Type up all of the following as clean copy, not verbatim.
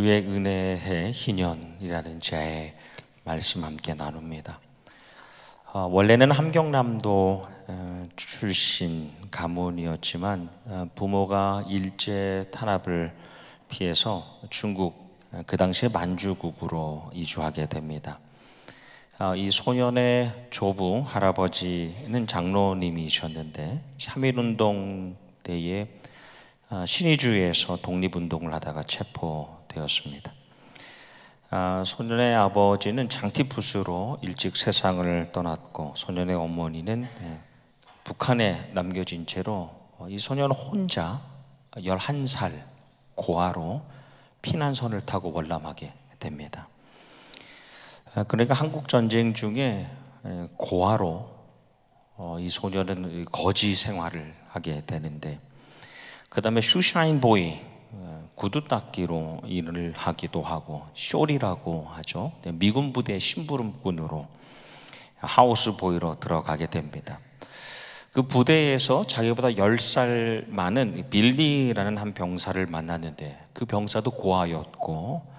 주의 은혜의 희년이라는 제의 말씀 함께 나눕니다. 원래는 함경남도 출신 가문이었지만 부모가 일제 탄압을 피해서 중국, 그 당시에 만주국으로 이주하게 됩니다. 이 소년의 조부 할아버지는 장로님이셨는데 3.1운동 때에 신의주에서 독립운동을 하다가 체포되었습니다. 소년의 아버지는 장티푸스로 일찍 세상을 떠났고 소년의 어머니는 북한에 남겨진 채로 이 소년 혼자 11살 고아로 피난선을 타고 월남하게 됩니다. 그러니까 한국전쟁 중에 고아로 이 소년은 거지 생활을 하게 되는데, 그 다음에 슈샤인보이, 구두 닦기로 일을 하기도 하고, 쇼리라고 하죠. 미군 부대 심부름꾼으로 하우스보이로 들어가게 됩니다. 그 부대에서 자기보다 10살 많은 빌리라는 한 병사를 만났는데, 그 병사도 고아였고,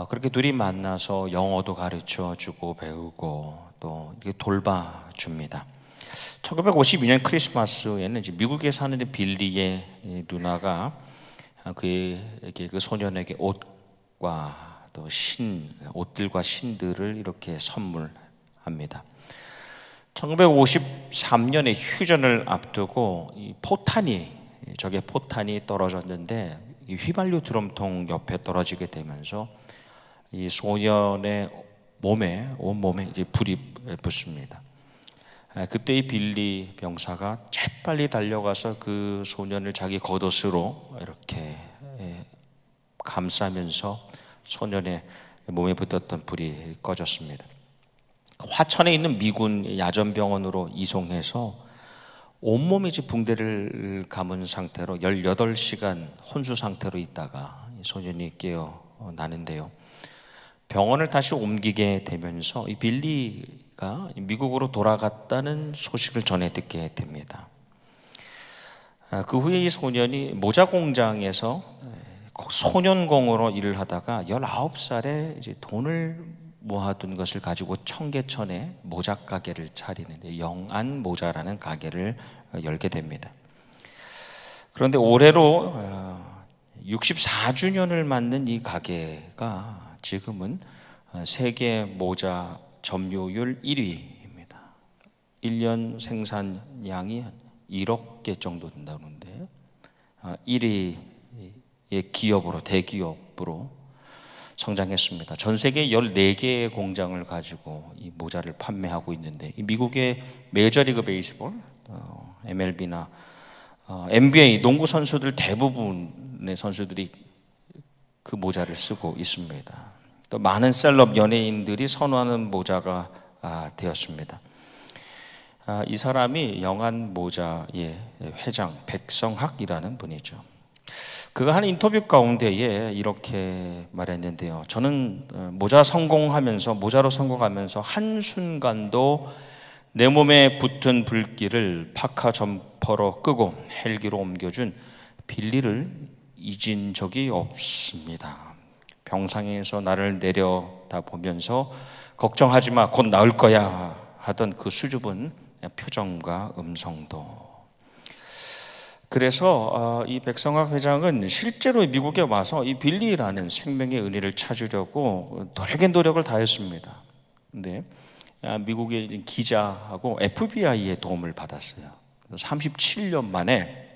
그렇게 둘이 만나서 영어도 가르쳐 주고 배우고 또 돌봐줍니다. 1952년 크리스마스에는 이제 미국에 사는 빌리의 누나가 그 소년에게 옷과 또 옷들과 신들을 이렇게 선물합니다. 1953년에 휴전을 앞두고 이 포탄이 떨어졌는데 이 휘발유 드럼통 옆에 떨어지게 되면서 이 소년의 온몸에 이제 불이 붙습니다. 그때 이 빌리 병사가 재빨리 달려가서 그 소년을 자기 겉옷으로 이렇게 감싸면서 소년의 몸에 붙었던 불이 꺼졌습니다. 화천에 있는 미군 야전병원으로 이송해서 온몸이 붕대를 감은 상태로 18시간 혼수 상태로 있다가 소년이 깨어나는데요. 병원을 다시 옮기게 되면서 이 빌리가 미국으로 돌아갔다는 소식을 전해 듣게 됩니다. 그 후에 이 소년이 모자 공장에서 소년공으로 일을 하다가 19살에 이제 돈을 모아둔 것을 가지고 청계천에 모자 가게를 차리는데 영안 모자라는 가게를 열게 됩니다. 그런데 올해로 64주년을 맞는 이 가게가 지금은 세계 모자 점유율 1위입니다. 1년 생산량이 1억 개 정도 된다는데 1위의 대기업으로 성장했습니다. 전 세계 14개의 공장을 가지고 이 모자를 판매하고 있는데, 이 미국의 메이저리그 베이스볼, MLB나 NBA 농구 선수들 대부분의 선수들이 그 모자를 쓰고 있습니다. 또 많은 셀럽 연예인들이 선호하는 모자가 되었습니다. 이 사람이 영안 모자의 회장 백성학이라는 분이죠. 그가 한 인터뷰 가운데에 이렇게 말했는데요. 저는 모자로 성공하면서 한순간도 내 몸에 붙은 불길을 파카 점퍼로 끄고 헬기로 옮겨준 빌리를 잊은 적이 없습니다. 병상에서 나를 내려다보면서 걱정하지 마, 곧 나을 거야 하던 그 수줍은 표정과 음성도. 그래서 이 백성학 회장은 실제로 미국에 와서 이 빌리라는 생명의 은혜를 찾으려고 노력을 다했습니다. 근데 미국의 기자하고 FBI의 도움을 받았어요. 37년 만에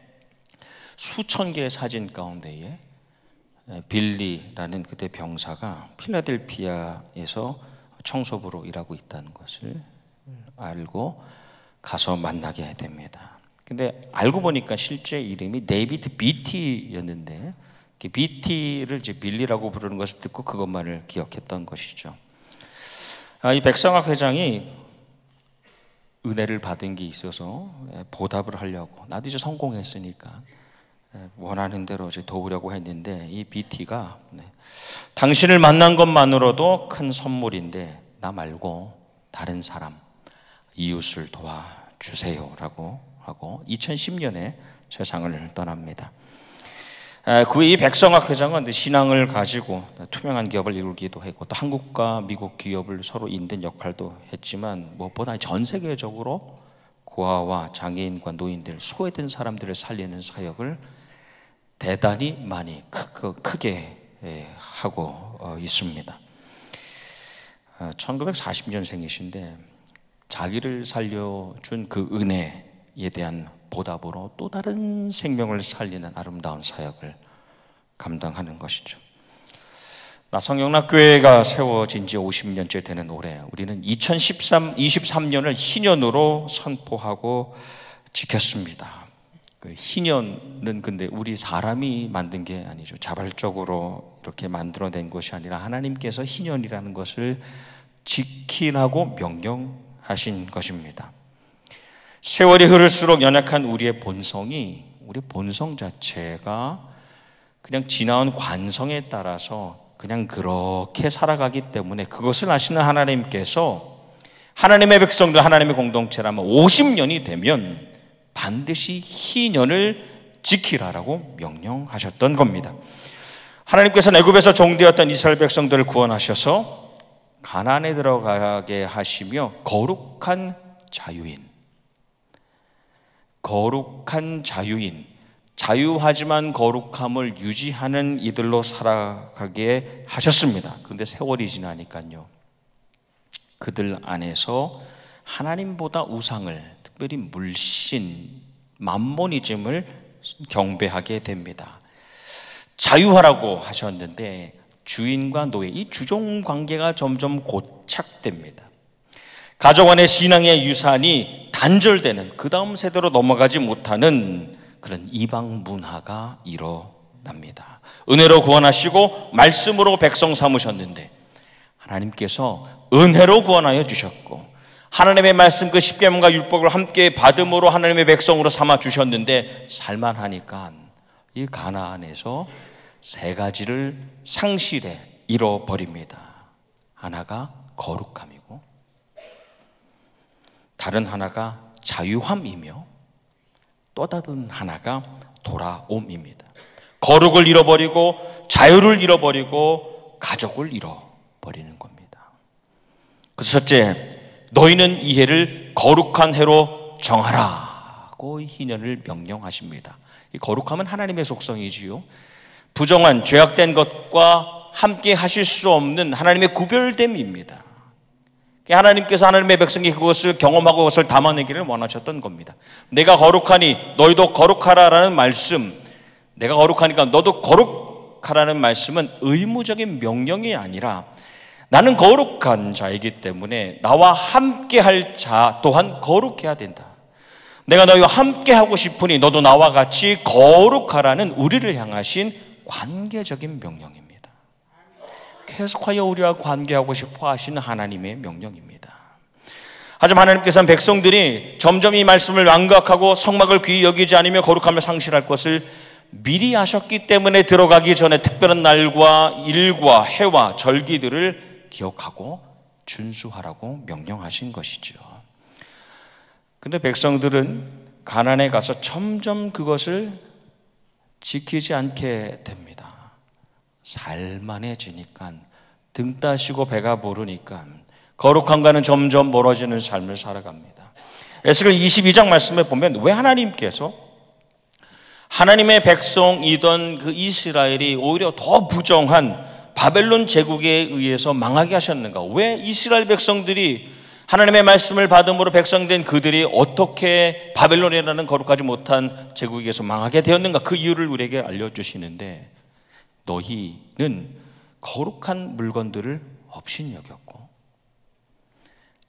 수천 개의 사진 가운데에 빌리라는 그때 병사가 필라델피아에서 청소부로 일하고 있다는 것을 알고 가서 만나게 됩니다. 근데 알고 보니까 실제 이름이 데이비드 비티였는데, 비티를 이제 빌리라고 부르는 것을 듣고 그것만을 기억했던 것이죠. 이 백성학 회장이 은혜를 받은 게 있어서 보답을 하려고, 나도 이제 성공했으니까 원하는 대로 이제 도우려고 했는데, 이 BT가 당신을 만난 것만으로도 큰 선물인데 나 말고 다른 사람, 이웃을 도와주세요라고 하고 2010년에 세상을 떠납니다. 그 이 백성학 회장은 신앙을 가지고 투명한 기업을 이루기도 했고 또 한국과 미국 기업을 서로 잇는 역할도 했지만 무엇보다 전 세계적으로 고아와 장애인과 노인들, 소외된 사람들을 살리는 사역을 대단히 많이 크게 하고 있습니다. 1940년생이신데 자기를 살려준 그 은혜에 대한 보답으로 또 다른 생명을 살리는 아름다운 사역을 감당하는 것이죠. 나성영락교회가 세워진 지 50년째 되는 올해 우리는 2023년을 희년으로 선포하고 지켰습니다. 그 희년은 근데 우리 사람이 만든 게 아니죠. 자발적으로 이렇게 만들어낸 것이 아니라 하나님께서 희년이라는 것을 지키라고 명령하신 것입니다. 세월이 흐를수록 연약한 우리의 본성이, 우리 본성 자체가 그냥 지나온 관성에 따라서 그냥 그렇게 살아가기 때문에 그것을 아시는 하나님께서 하나님의 백성들, 하나님의 공동체라면 50년이 되면 반드시 희년을 지키라라고 명령하셨던 겁니다. 하나님께서 애굽에서 종되었던 이스라엘 백성들을 구원하셔서 가나안에 들어가게 하시며 거룩한 자유인, 자유하지만 거룩함을 유지하는 이들로 살아가게 하셨습니다. 그런데 세월이 지나니까요, 그들 안에서 하나님보다 우상을, 특별히 물신, 맘모니즘을 경배하게 됩니다. 자유하라고 하셨는데 주인과 노예, 이 주종 관계가 점점 고착됩니다. 가족 안의 신앙의 유산이 단절되는, 그 다음 세대로 넘어가지 못하는 그런 이방 문화가 일어납니다. 은혜로 구원하시고 말씀으로 백성 삼으셨는데 하나님께서 은혜로 구원하여 주셨고 하나님의 말씀 그 십계명과 율법을 함께 받음으로 하나님의 백성으로 삼아 주셨는데 살만하니까 이 가나안에서 세 가지를 상실해 잃어버립니다. 하나가 거룩함이고 다른 하나가 자유함이며 또 다른 하나가 돌아옴입니다. 거룩을 잃어버리고 자유를 잃어버리고 가족을 잃어버리는 겁니다. 그래서 첫째, 너희는 이 해를 거룩한 해로 정하라고 희년을 명령하십니다. 이 거룩함은 하나님의 속성이지요. 부정한 죄악된 것과 함께 하실 수 없는 하나님의 구별됨입니다. 하나님께서 하나님의 백성이 그것을 경험하고 그것을 담아내기를 원하셨던 겁니다. 내가 거룩하니 너희도 거룩하라라는 말씀, 내가 거룩하니까 너도 거룩하라는 말씀은 의무적인 명령이 아니라 나는 거룩한 자이기 때문에 나와 함께 할 자 또한 거룩해야 된다. 내가 너희와 함께 하고 싶으니 너도 나와 같이 거룩하라는 우리를 향하신 관계적인 명령입니다. 계속하여 우리와 관계하고 싶어 하시는 하나님의 명령입니다. 하지만 하나님께서는 백성들이 점점 이 말씀을 완각하고 성막을 귀히 여기지 않으며 거룩함을 상실할 것을 미리 아셨기 때문에 들어가기 전에 특별한 날과 일과 해와 절기들을 기억하고 준수하라고 명령하신 것이죠. 근데 백성들은 가나안에 가서 점점 그것을 지키지 않게 됩니다. 살만해지니까, 등 따시고 배가 부르니까 거룩함과는 점점 멀어지는 삶을 살아갑니다. 에스겔 22장 말씀에 보면 왜 하나님께서 하나님의 백성이던 그 이스라엘이 오히려 더 부정한 바벨론 제국에 의해서 망하게 하셨는가? 왜 이스라엘 백성들이 하나님의 말씀을 받음으로 백성된 그들이 어떻게 바벨론이라는 거룩하지 못한 제국에서 망하게 되었는가? 그 이유를 우리에게 알려주시는데, 너희는 거룩한 물건들을 업신여겼고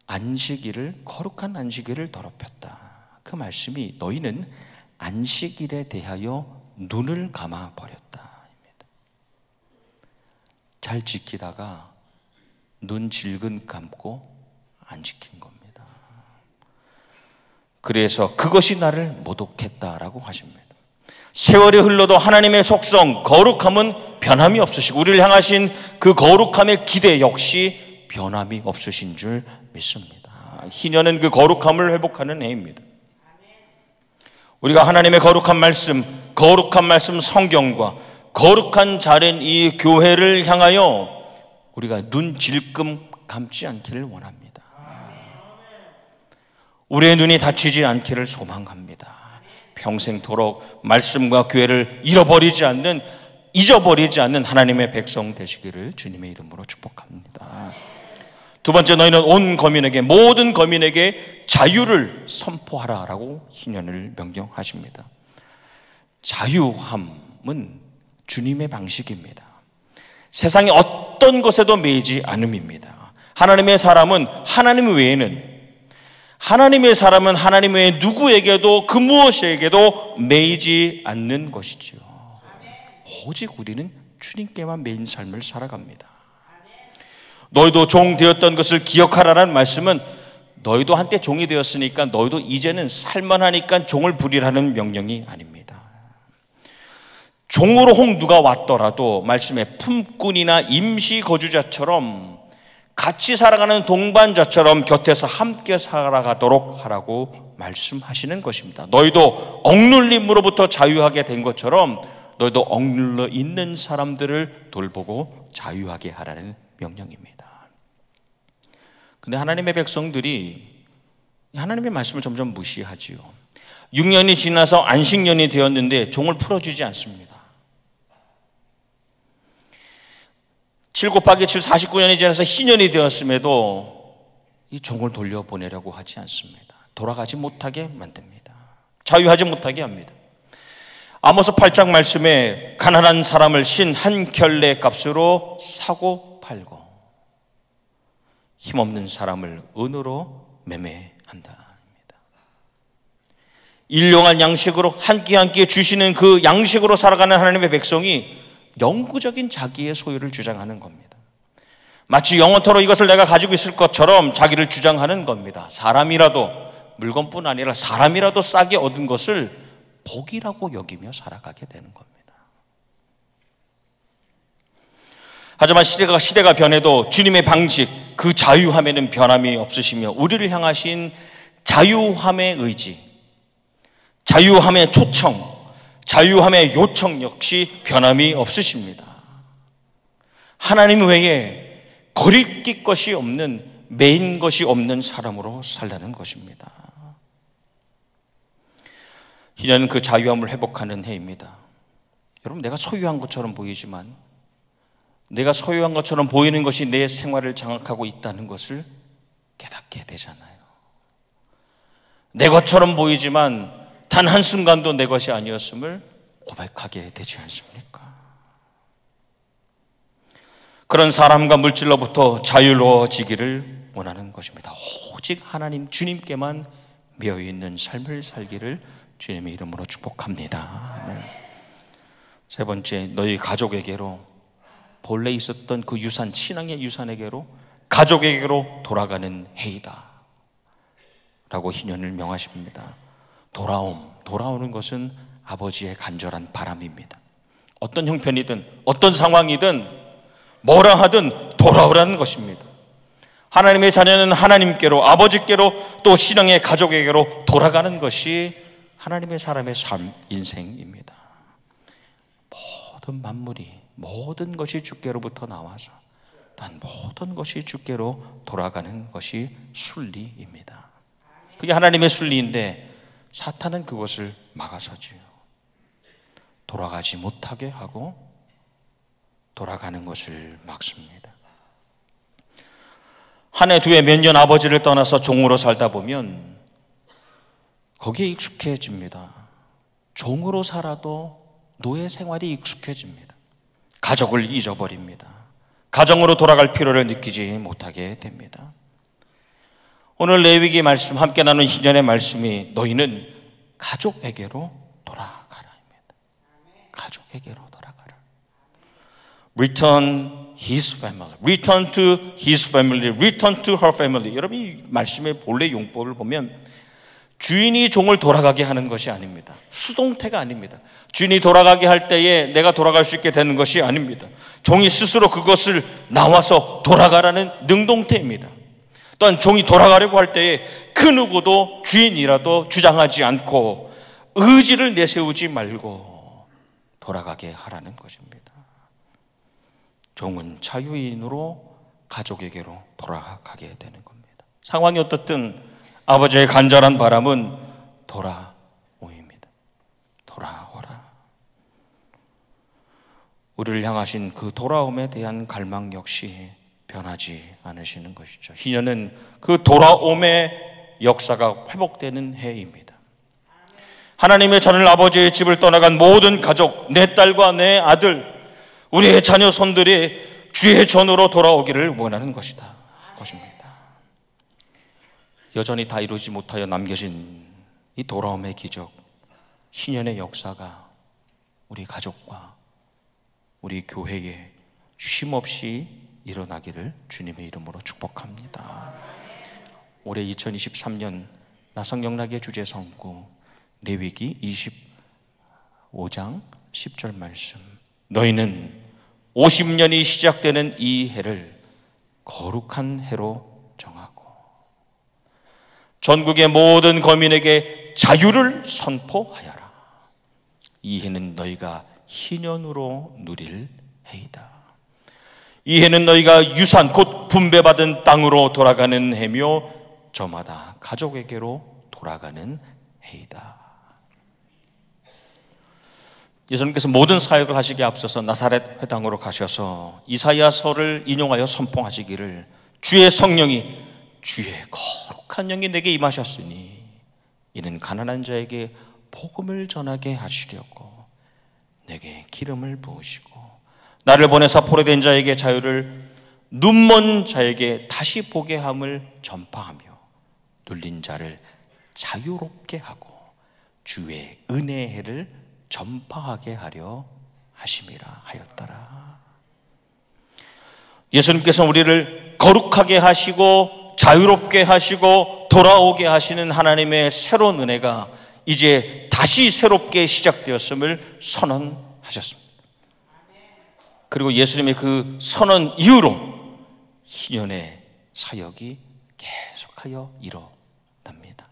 안식일을, 거룩한 안식일을 더럽혔다. 그 말씀이 너희는 안식일에 대하여 눈을 감아버렸다. 잘 지키다가 눈 질근 감고 안 지킨 겁니다. 그래서 그것이 나를 모독했다라고 하십니다. 세월이 흘러도 하나님의 속성, 거룩함은 변함이 없으시고 우리를 향하신 그 거룩함의 기대 역시 변함이 없으신 줄 믿습니다. 희년은 그 거룩함을 회복하는 해입니다. 우리가 하나님의 거룩한 말씀 성경과 거룩한 자리인 이 교회를 향하여 우리가 눈 질끔 감지 않기를 원합니다. 우리의 눈이 다치지 않기를 소망합니다. 평생토록 말씀과 교회를 잊어버리지 않는 하나님의 백성 되시기를 주님의 이름으로 축복합니다. 두 번째, 너희는 온 거민에게, 모든 거민에게 자유를 선포하라라고 희년을 명령하십니다. 자유함은 주님의 방식입니다. 세상의 어떤 것에도 매이지 않음입니다. 하나님의 사람은 하나님 외에 누구에게도 그 무엇에게도 매이지 않는 것이지요. 오직 우리는 주님께만 매인 삶을 살아갑니다. 너희도 종 되었던 것을 기억하라는 말씀은 너희도 한때 종이 되었으니까 너희도 이제는 살만하니까 종을 부리라는 명령이 아닙니다. 종으로 혹 누가 왔더라도 말씀에 품꾼이나 임시 거주자처럼 같이 살아가는 동반자처럼 곁에서 함께 살아가도록 하라고 말씀하시는 것입니다. 너희도 억눌림으로부터 자유하게 된 것처럼 너희도 억눌러 있는 사람들을 돌보고 자유하게 하라는 명령입니다. 근데 하나님의 백성들이 하나님의 말씀을 점점 무시하지요. 6년이 지나서 안식년이 되었는데 종을 풀어주지 않습니다. 7 곱하기 7 49년이 지나서 희년이 되었음에도 이 종을 돌려보내려고 하지 않습니다. 돌아가지 못하게 만듭니다. 자유하지 못하게 합니다. 아모스 8장 말씀에 가난한 사람을 신 한 켤레 값으로 사고 팔고 힘없는 사람을 은으로 매매한다. 일용할 양식으로 한 끼 한 끼 주시는 그 양식으로 살아가는 하나님의 백성이 영구적인 자기의 소유를 주장하는 겁니다. 마치 영원토록 이것을 내가 가지고 있을 것처럼 자기를 주장하는 겁니다. 사람이라도, 물건뿐 아니라 사람이라도 싸게 얻은 것을 복이라고 여기며 살아가게 되는 겁니다. 하지만 시대가 변해도 주님의 방식, 그 자유함에는 변함이 없으시며 우리를 향하신 자유함의 의지, 자유함의 초청, 자유함의 요청 역시 변함이 없으십니다. 하나님 외에 거리낄 것이 없는, 매인 것이 없는 사람으로 살라는 것입니다. 희년은 그 자유함을 회복하는 해입니다. 여러분, 내가 소유한 것처럼 보이지만 내가 소유한 것처럼 보이는 것이 내 생활을 장악하고 있다는 것을 깨닫게 되잖아요. 내 것처럼 보이지만 단 한순간도 내 것이 아니었음을 고백하게 되지 않습니까? 그런 사람과 물질로부터 자유로워지기를 원하는 것입니다. 오직 하나님 주님께만 매여있는 삶을 살기를 주님의 이름으로 축복합니다. 아멘. 세 번째, 너희 가족에게로, 본래 있었던 그 유산, 신앙의 유산에게로, 가족에게로 돌아가는 해이다 라고 희년을 명하십니다. 돌아오는 것은 아버지의 간절한 바람입니다. 어떤 형편이든 어떤 상황이든 뭐라 하든 돌아오라는 것입니다. 하나님의 자녀는 하나님께로, 아버지께로, 또 신앙의 가족에게로 돌아가는 것이 하나님의 사람의 삶, 인생입니다. 모든 만물이, 모든 것이 주께로부터 나와서 난 모든 것이 주께로 돌아가는 것이 순리입니다. 그게 하나님의 순리인데 사탄은 그것을 막아서지요. 돌아가지 못하게 하고 돌아가는 것을 막습니다. 한 해, 두 해, 몇 년 아버지를 떠나서 종으로 살다 보면 거기에 익숙해집니다. 종으로 살아도 노예 생활이 익숙해집니다. 가족을 잊어버립니다. 가정으로 돌아갈 필요를 느끼지 못하게 됩니다. 오늘 레위기 말씀, 함께 나눈 희년의 말씀이 너희는 가족에게로 돌아가라입니다. 가족에게로 돌아가라. Return his family, return to his family, return to her family. 여러분, 이 말씀의 본래 용법을 보면 주인이 종을 돌아가게 하는 것이 아닙니다. 수동태가 아닙니다. 주인이 돌아가게 할 때에 내가 돌아갈 수 있게 되는 것이 아닙니다. 종이 스스로 그것을 나와서 돌아가라는 능동태입니다. 또한 종이 돌아가려고 할 때에 그 누구도 주인이라도 주장하지 않고 의지를 내세우지 말고 돌아가게 하라는 것입니다. 종은 자유인으로 가족에게로 돌아가게 되는 겁니다. 상황이 어떻든 아버지의 간절한 바람은 돌아오입니다. 돌아오라. 우리를 향하신 그 돌아옴에 대한 갈망 역시 변하지 않으시는 것이죠. 희년은 그 돌아옴의 역사가 회복되는 해입니다. 하나님의 자녀 아버지의 집을 떠나간 모든 가족, 내 딸과 내 아들, 우리의 자녀 손들이 주의 전으로 돌아오기를 원하는 것입니다. 여전히 다 이루지 못하여 남겨진 이 돌아옴의 기적, 희년의 역사가 우리 가족과 우리 교회에 쉼없이 일어나기를 주님의 이름으로 축복합니다. 올해 2023년 나성영락의 주제 성구 레위기 25장 10절 말씀, 너희는 50년이 시작되는 이 해를 거룩한 해로 정하고 전국의 모든 거민에게 자유를 선포하여라. 이 해는 너희가 희년으로 누릴 해이다. 이 해는 너희가 유산 곧 분배받은 땅으로 돌아가는 해며 저마다 가족에게로 돌아가는 해이다. 예수님께서 모든 사역을 하시기에 앞서서 나사렛 회당으로 가셔서 이사야서를 인용하여 선포하시기를 주의 성령이 주의 거룩한 영이 내게 임하셨으니 이는 가난한 자에게 복음을 전하게 하시려고 내게 기름을 부으시고 나를 보내사 포로된 자에게 자유를, 눈먼 자에게 다시 보게 함을 전파하며 눌린 자를 자유롭게 하고 주의 은혜의 해를 전파하게 하려 하심이라 하였더라. 예수님께서 우리를 거룩하게 하시고 자유롭게 하시고 돌아오게 하시는 하나님의 새로운 은혜가 이제 다시 새롭게 시작되었음을 선언하셨습니다. 그리고 예수님의 그 선언 이후로 희년의 사역이 계속하여 일어납니다.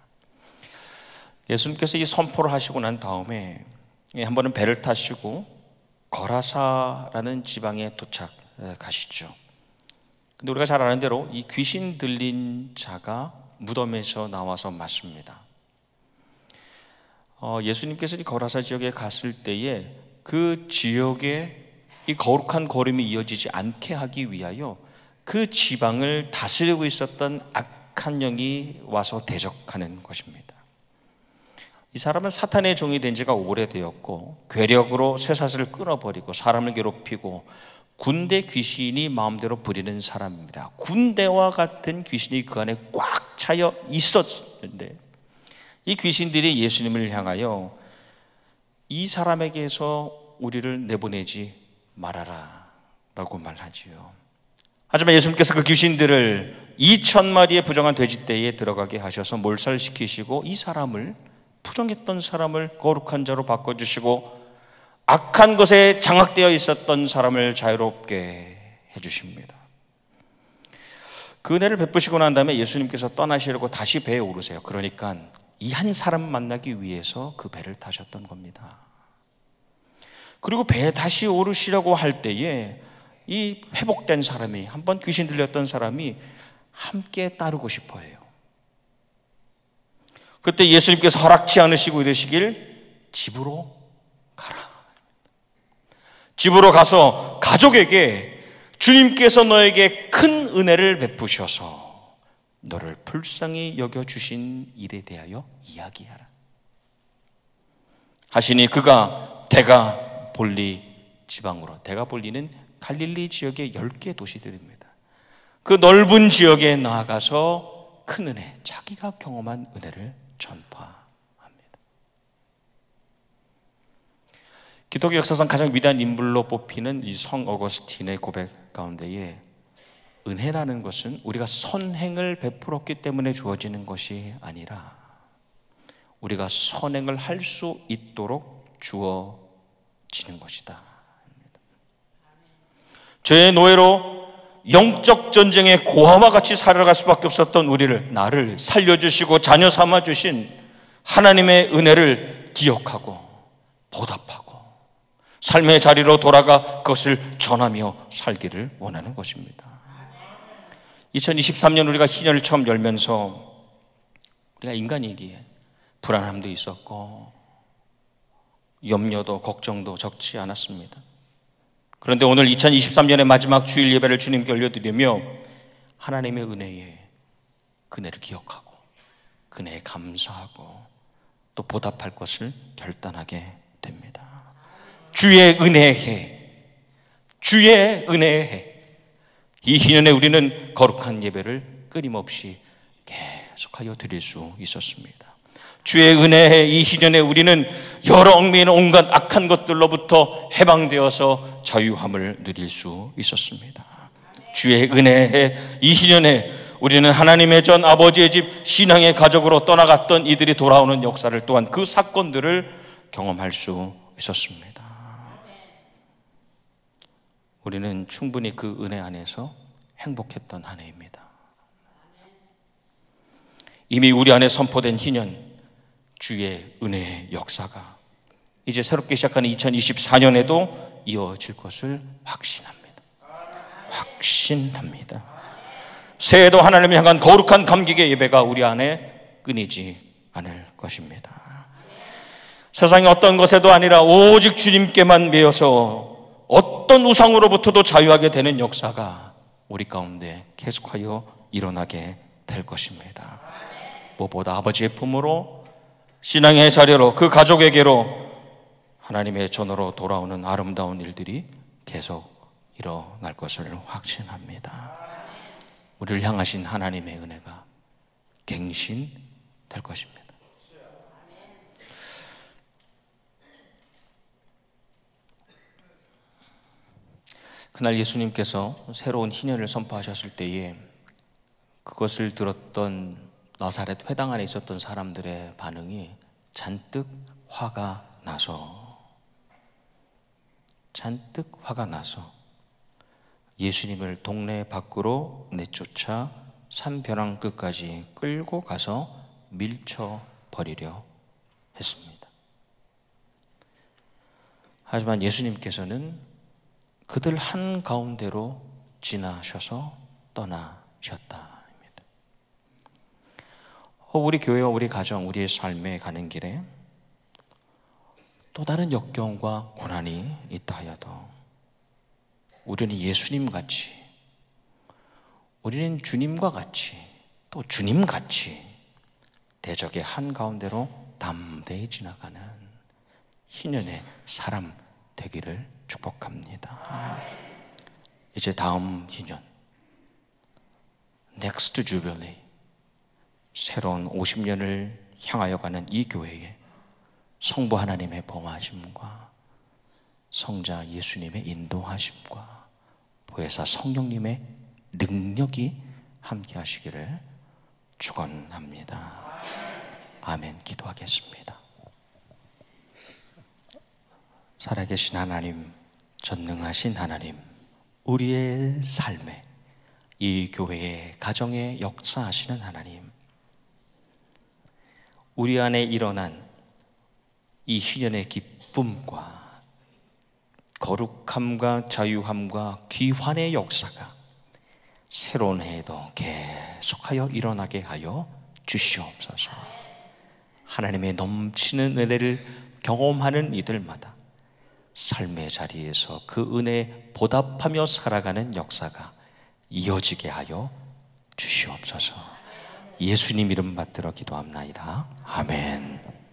예수님께서 이 선포를 하시고 난 다음에 한 번은 배를 타시고 거라사라는 지방에 도착하시죠. 근데 우리가 잘 아는 대로 이 귀신 들린 자가 무덤에서 나와서 맞습니다. 예수님께서 이 거라사 지역에 갔을 때에 그 지역에 이 거룩한 걸음이 이어지지 않게 하기 위하여 그 지방을 다스리고 있었던 악한 영이 와서 대적하는 것입니다. 이 사람은 사탄의 종이 된 지가 오래되었고 괴력으로 쇠사슬을 끊어버리고 사람을 괴롭히고 군대 귀신이 마음대로 부리는 사람입니다. 군대와 같은 귀신이 그 안에 꽉 차여 있었는데 이 귀신들이 예수님을 향하여 이 사람에게서 우리를 내보내지 말아라 라고 말하지요. 하지만 예수님께서 그 귀신들을 2,000마리의 부정한 돼지떼에 들어가게 하셔서 몰살시키시고 이 사람을, 부정했던 사람을 거룩한 자로 바꿔주시고 악한 것에 장악되어 있었던 사람을 자유롭게 해주십니다. 그 은혜를 베푸시고 난 다음에 예수님께서 떠나시려고 다시 배에 오르세요. 그러니까 이 한 사람 만나기 위해서 그 배를 타셨던 겁니다. 그리고 배에 다시 오르시려고 할 때에 이 회복된 사람이, 한번 귀신 들렸던 사람이 함께 따르고 싶어 해요. 그때 예수님께서 허락치 않으시고 이러시길 집으로 가라. 집으로 가서 가족에게 주님께서 너에게 큰 은혜를 베푸셔서 너를 불쌍히 여겨주신 일에 대하여 이야기하라 하시니 그가 데가볼리 지방으로, 데가볼리는 갈릴리 지역의 10개 도시들입니다. 그 넓은 지역에 나아가서 큰 은혜, 자기가 경험한 은혜를 전파합니다. 기독교 역사상 가장 위대한 인물로 뽑히는 이 성 어거스틴의 고백 가운데에 은혜라는 것은 우리가 선행을 베풀었기 때문에 주어지는 것이 아니라 우리가 선행을 할 수 있도록 주어지는 것이다. 죄의 노예로 영적 전쟁의 고아와 같이 살아갈 수밖에 없었던 우리를, 나를 살려주시고 자녀 삼아주신 하나님의 은혜를 기억하고 보답하고 삶의 자리로 돌아가 그것을 전하며 살기를 원하는 것입니다. 2023년 우리가 희년을 처음 열면서 우리가 인간이기에 불안함도 있었고 염려도 걱정도 적지 않았습니다. 그런데 오늘 2023년의 마지막 주일 예배를 주님께 올려드리며 하나님의 은혜에 그네를 기억하고 그네에 감사하고 또 보답할 것을 결단하게 됩니다. 주의 은혜의 해, 주의 은혜의 해. 이 희년에 우리는 거룩한 예배를 끊임없이 계속하여 드릴 수 있었습니다. 주의 은혜의 이 희년에 우리는 여러 얽매이는 온갖 악한 것들로부터 해방되어서 자유함을 누릴 수 있었습니다. 주의 은혜의 이 희년에 우리는 하나님의 전 아버지의 집 신앙의 가족으로 떠나갔던 이들이 돌아오는 역사를 또한 그 사건들을 경험할 수 있었습니다. 우리는 충분히 그 은혜 안에서 행복했던 한 해입니다. 이미 우리 안에 선포된 희년, 주의 은혜의 역사가 이제 새롭게 시작하는 2024년에도 이어질 것을 확신합니다. 확신합니다. 새해도 하나님을 향한 거룩한 감격의 예배가 우리 안에 끊이지 않을 것입니다. 세상의 어떤 것에도 아니라 오직 주님께만 매여서 어떤 우상으로부터도 자유하게 되는 역사가 우리 가운데 계속하여 일어나게 될 것입니다. 무엇보다 아버지의 품으로 신앙의 자리로 그 가족에게로 하나님의 전으로 돌아오는 아름다운 일들이 계속 일어날 것을 확신합니다. 우리를 향하신 하나님의 은혜가 갱신될 것입니다. 그날 예수님께서 새로운 희년을 선포하셨을 때에 그것을 들었던 나사렛 회당 안에 있었던 사람들의 반응이 잔뜩 화가 나서 예수님을 동네 밖으로 내쫓아 산벼랑 끝까지 끌고 가서 밀쳐버리려 했습니다. 하지만 예수님께서는 그들 한가운데로 지나셔서 떠나셨다. 우리 교회와 우리 가정, 우리의 삶에 가는 길에 또 다른 역경과 고난이 있다 하여도 우리는 예수님같이, 우리는 주님과 같이, 또 주님같이 대적의 한가운데로 담대히 지나가는 희년의 사람 되기를 축복합니다. 이제 다음 희년, Next Jubilee, 새로운 50년을 향하여 가는 이 교회에 성부 하나님의 범하심과 성자 예수님의 인도하심과 보혜사 성령님의 능력이 함께 하시기를 축원합니다. 아멘. 기도하겠습니다. 살아계신 하나님, 전능하신 하나님, 우리의 삶에, 이 교회의 가정에 역사하시는 하나님, 우리 안에 일어난 이 희년의 기쁨과 거룩함과 자유함과 귀환의 역사가 새로운 해에도 계속하여 일어나게 하여 주시옵소서. 하나님의 넘치는 은혜를 경험하는 이들마다 삶의 자리에서 그 은혜에 보답하며 살아가는 역사가 이어지게 하여 주시옵소서. 예수님 이름 받들어 기도합나이다. 아멘.